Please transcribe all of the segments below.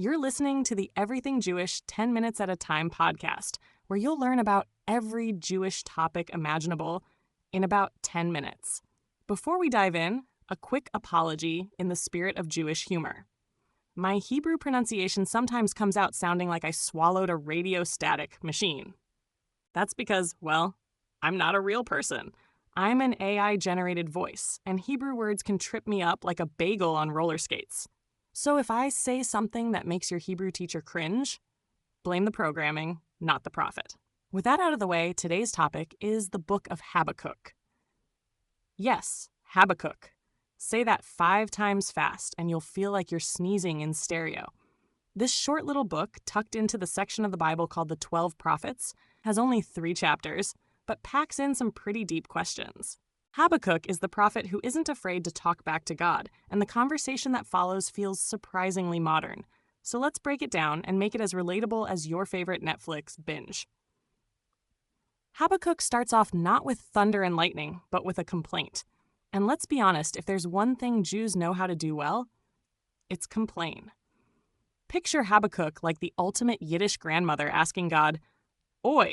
You're listening to the Everything Jewish 10 Minutes at a Time podcast, where you'll learn about every Jewish topic imaginable in about 10 minutes. Before we dive in, a quick apology in the spirit of Jewish humor. My Hebrew pronunciation sometimes comes out sounding like I swallowed a radio-static machine. That's because, well, I'm not a real person. I'm an AI-generated voice, and Hebrew words can trip me up like a bagel on roller skates. So if I say something that makes your Hebrew teacher cringe, blame the programming, not the prophet. With that out of the way, today's topic is the book of Habakkuk. Yes, Habakkuk. Say that 5 times fast, and you'll feel like you're sneezing in stereo. This short little book, tucked into the section of the Bible called the 12 Prophets, has only 3 chapters, but packs in some pretty deep questions. Habakkuk is the prophet who isn't afraid to talk back to God, and the conversation that follows feels surprisingly modern. So let's break it down and make it as relatable as your favorite Netflix binge. Habakkuk starts off not with thunder and lightning, but with a complaint. And let's be honest, if there's one thing Jews know how to do well, it's complain. Picture Habakkuk like the ultimate Yiddish grandmother asking God, "Oi,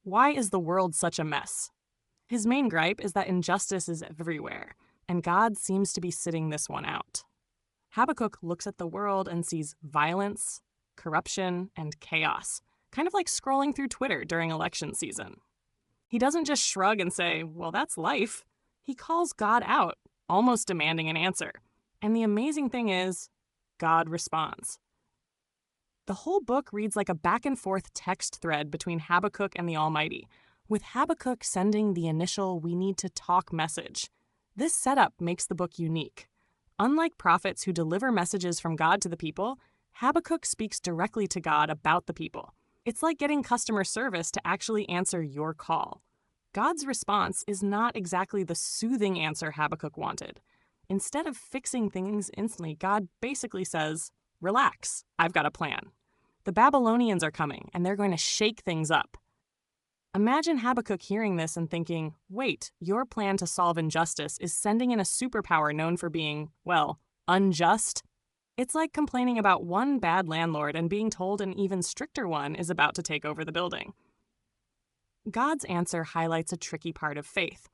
why is the world such a mess?" His main gripe is that injustice is everywhere, and God seems to be sitting this one out. Habakkuk looks at the world and sees violence, corruption, and chaos, kind of like scrolling through Twitter during election season. He doesn't just shrug and say, "Well, that's life." He calls God out, almost demanding an answer. And the amazing thing is, God responds. The whole book reads like a back-and-forth text thread between Habakkuk and the Almighty, with Habakkuk sending the initial "we need to talk" message. This setup makes the book unique. Unlike prophets who deliver messages from God to the people, Habakkuk speaks directly to God about the people. It's like getting customer service to actually answer your call. God's response is not exactly the soothing answer Habakkuk wanted. Instead of fixing things instantly, God basically says, "Relax, I've got a plan. The Babylonians are coming, and they're going to shake things up." Imagine Habakkuk hearing this and thinking, wait, your plan to solve injustice is sending in a superpower known for being, well, unjust? It's like complaining about one bad landlord and being told an even stricter one is about to take over the building. God's answer highlights a tricky part of faith.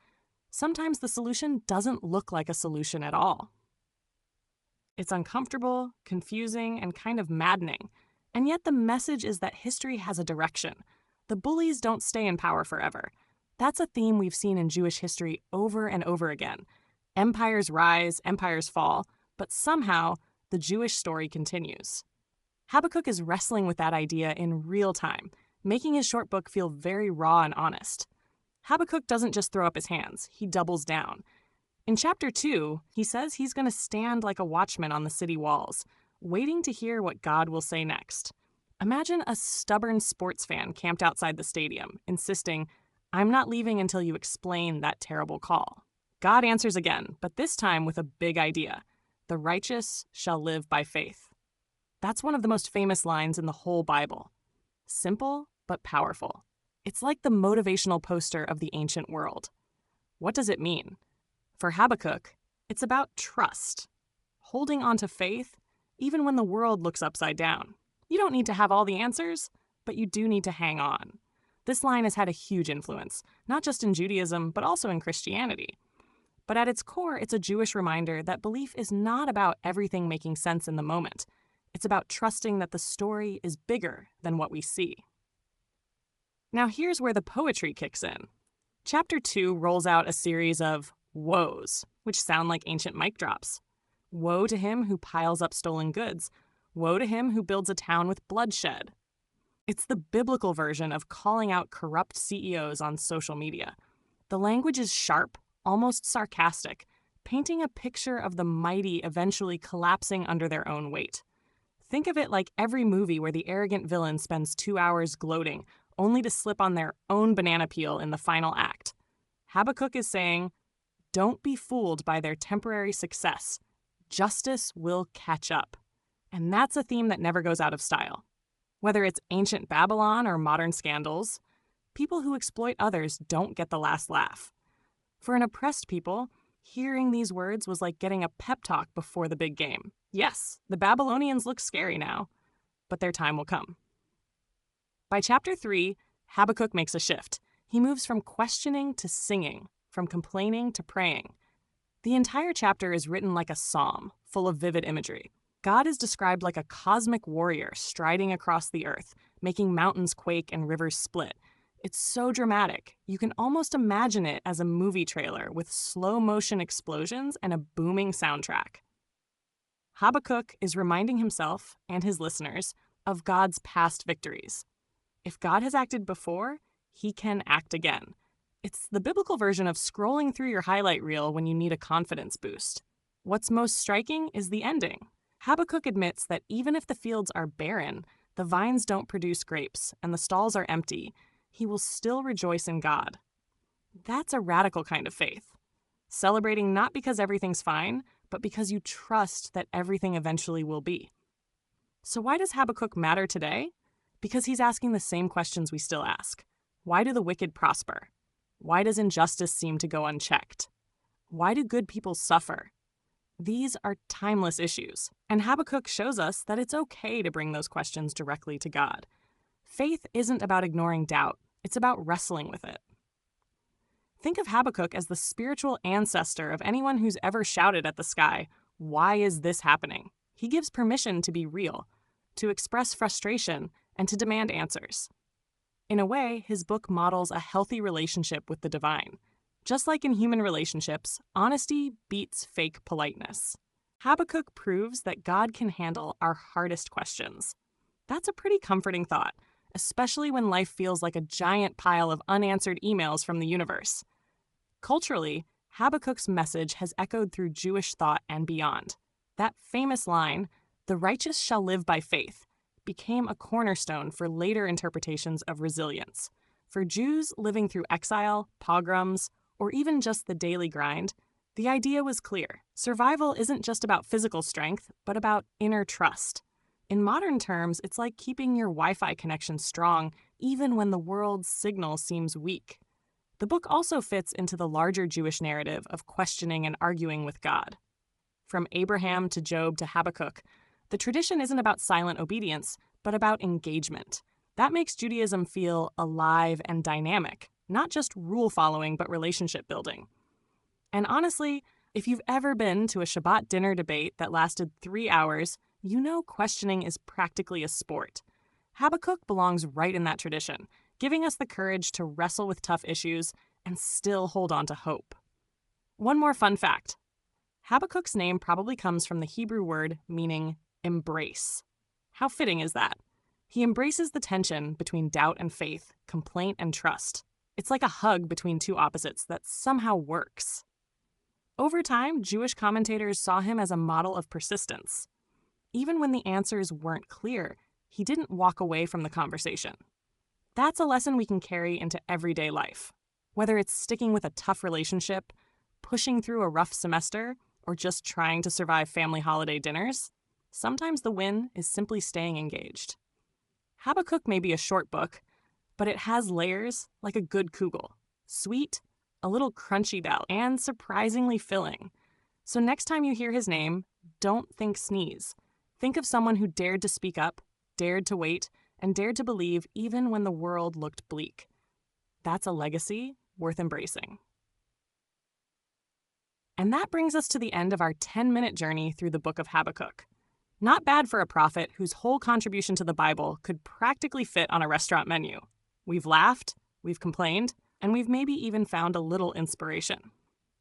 Sometimes the solution doesn't look like a solution at all. It's uncomfortable, confusing, and kind of maddening. And yet the message is that history has a direction. The bullies don't stay in power forever. That's a theme we've seen in Jewish history over and over again. Empires rise, empires fall, but somehow the Jewish story continues. Habakkuk is wrestling with that idea in real time, making his short book feel very raw and honest. Habakkuk doesn't just throw up his hands, he doubles down. In chapter 2, he says he's going to stand like a watchman on the city walls, waiting to hear what God will say next. Imagine a stubborn sports fan camped outside the stadium, insisting, "I'm not leaving until you explain that terrible call." God answers again, but this time with a big idea. The righteous shall live by faith. That's one of the most famous lines in the whole Bible. Simple, but powerful. It's like the motivational poster of the ancient world. What does it mean? For Habakkuk, it's about trust. Holding on to faith, even when the world looks upside down. You don't need to have all the answers, but you do need to hang on. This line has had a huge influence, not just in Judaism, but also in Christianity. But at its core, it's a Jewish reminder that belief is not about everything making sense in the moment. It's about trusting that the story is bigger than what we see. Now here's where the poetry kicks in. Chapter 2 rolls out a series of woes, which sound like ancient mic drops. Woe to him who piles up stolen goods. Woe to him who builds a town with bloodshed. It's the biblical version of calling out corrupt CEOs on social media. The language is sharp, almost sarcastic, painting a picture of the mighty eventually collapsing under their own weight. Think of it like every movie where the arrogant villain spends 2 hours gloating, only to slip on their own banana peel in the final act. Habakkuk is saying, don't be fooled by their temporary success. Justice will catch up. And that's a theme that never goes out of style. Whether it's ancient Babylon or modern scandals, people who exploit others don't get the last laugh. For an oppressed people, hearing these words was like getting a pep talk before the big game. Yes, the Babylonians look scary now, but their time will come. By chapter 3, Habakkuk makes a shift. He moves from questioning to singing, from complaining to praying. The entire chapter is written like a psalm, full of vivid imagery. God is described like a cosmic warrior striding across the earth, making mountains quake and rivers split. It's so dramatic, you can almost imagine it as a movie trailer with slow-motion explosions and a booming soundtrack. Habakkuk is reminding himself and his listeners of God's past victories. If God has acted before, he can act again. It's the biblical version of scrolling through your highlight reel when you need a confidence boost. What's most striking is the ending. Habakkuk admits that even if the fields are barren, the vines don't produce grapes, and the stalls are empty, he will still rejoice in God. That's a radical kind of faith. Celebrating not because everything's fine, but because you trust that everything eventually will be. So why does Habakkuk matter today? Because he's asking the same questions we still ask. Why do the wicked prosper? Why does injustice seem to go unchecked? Why do good people suffer? These are timeless issues, and Habakkuk shows us that it's okay to bring those questions directly to God. Faith isn't about ignoring doubt, it's about wrestling with it. Think of Habakkuk as the spiritual ancestor of anyone who's ever shouted at the sky, "Why is this happening?" He gives permission to be real, to express frustration, and to demand answers. In a way, his book models a healthy relationship with the divine. Just like in human relationships, honesty beats fake politeness. Habakkuk proves that God can handle our hardest questions. That's a pretty comforting thought, especially when life feels like a giant pile of unanswered emails from the universe. Culturally, Habakkuk's message has echoed through Jewish thought and beyond. That famous line, "The righteous shall live by faith," became a cornerstone for later interpretations of resilience. For Jews living through exile, pogroms, or even just the daily grind, the idea was clear. Survival isn't just about physical strength, but about inner trust. In modern terms, it's like keeping your Wi-Fi connection strong even when the world's signal seems weak. The book also fits into the larger Jewish narrative of questioning and arguing with God. From Abraham to Job to Habakkuk, the tradition isn't about silent obedience, but about engagement. That makes Judaism feel alive and dynamic, not just rule following, but relationship building. And honestly, if you've ever been to a Shabbat dinner debate that lasted 3 hours, you know questioning is practically a sport. Habakkuk belongs right in that tradition, giving us the courage to wrestle with tough issues and still hold on to hope. One more fun fact. Habakkuk's name probably comes from the Hebrew word meaning embrace. How fitting is that? He embraces the tension between doubt and faith, complaint and trust. It's like a hug between two opposites that somehow works. Over time, Jewish commentators saw him as a model of persistence. Even when the answers weren't clear, he didn't walk away from the conversation. That's a lesson we can carry into everyday life. Whether it's sticking with a tough relationship, pushing through a rough semester, or just trying to survive family holiday dinners, sometimes the win is simply staying engaged. Habakkuk may be a short book, but it has layers like a good kugel. Sweet, a little crunchy dal, and surprisingly filling. So next time you hear his name, don't think sneeze. Think of someone who dared to speak up, dared to wait, and dared to believe even when the world looked bleak. That's a legacy worth embracing. And that brings us to the end of our 10-minute journey through the book of Habakkuk. Not bad for a prophet whose whole contribution to the Bible could practically fit on a restaurant menu. We've laughed, we've complained, and we've maybe even found a little inspiration.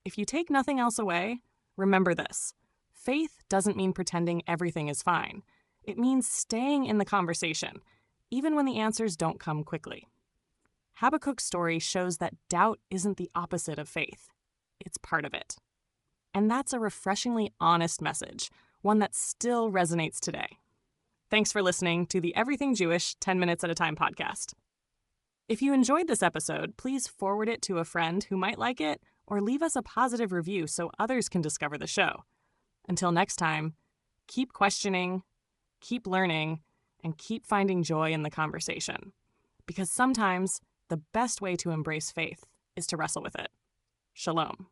If you take nothing else away, remember this. Faith doesn't mean pretending everything is fine. It means staying in the conversation, even when the answers don't come quickly. Habakkuk's story shows that doubt isn't the opposite of faith. It's part of it. And that's a refreshingly honest message, one that still resonates today. Thanks for listening to the Everything Jewish 10 Minutes at a Time podcast. If you enjoyed this episode, please forward it to a friend who might like it or leave us a positive review so others can discover the show. Until next time, keep questioning, keep learning, and keep finding joy in the conversation. Because sometimes the best way to embrace faith is to wrestle with it. Shalom.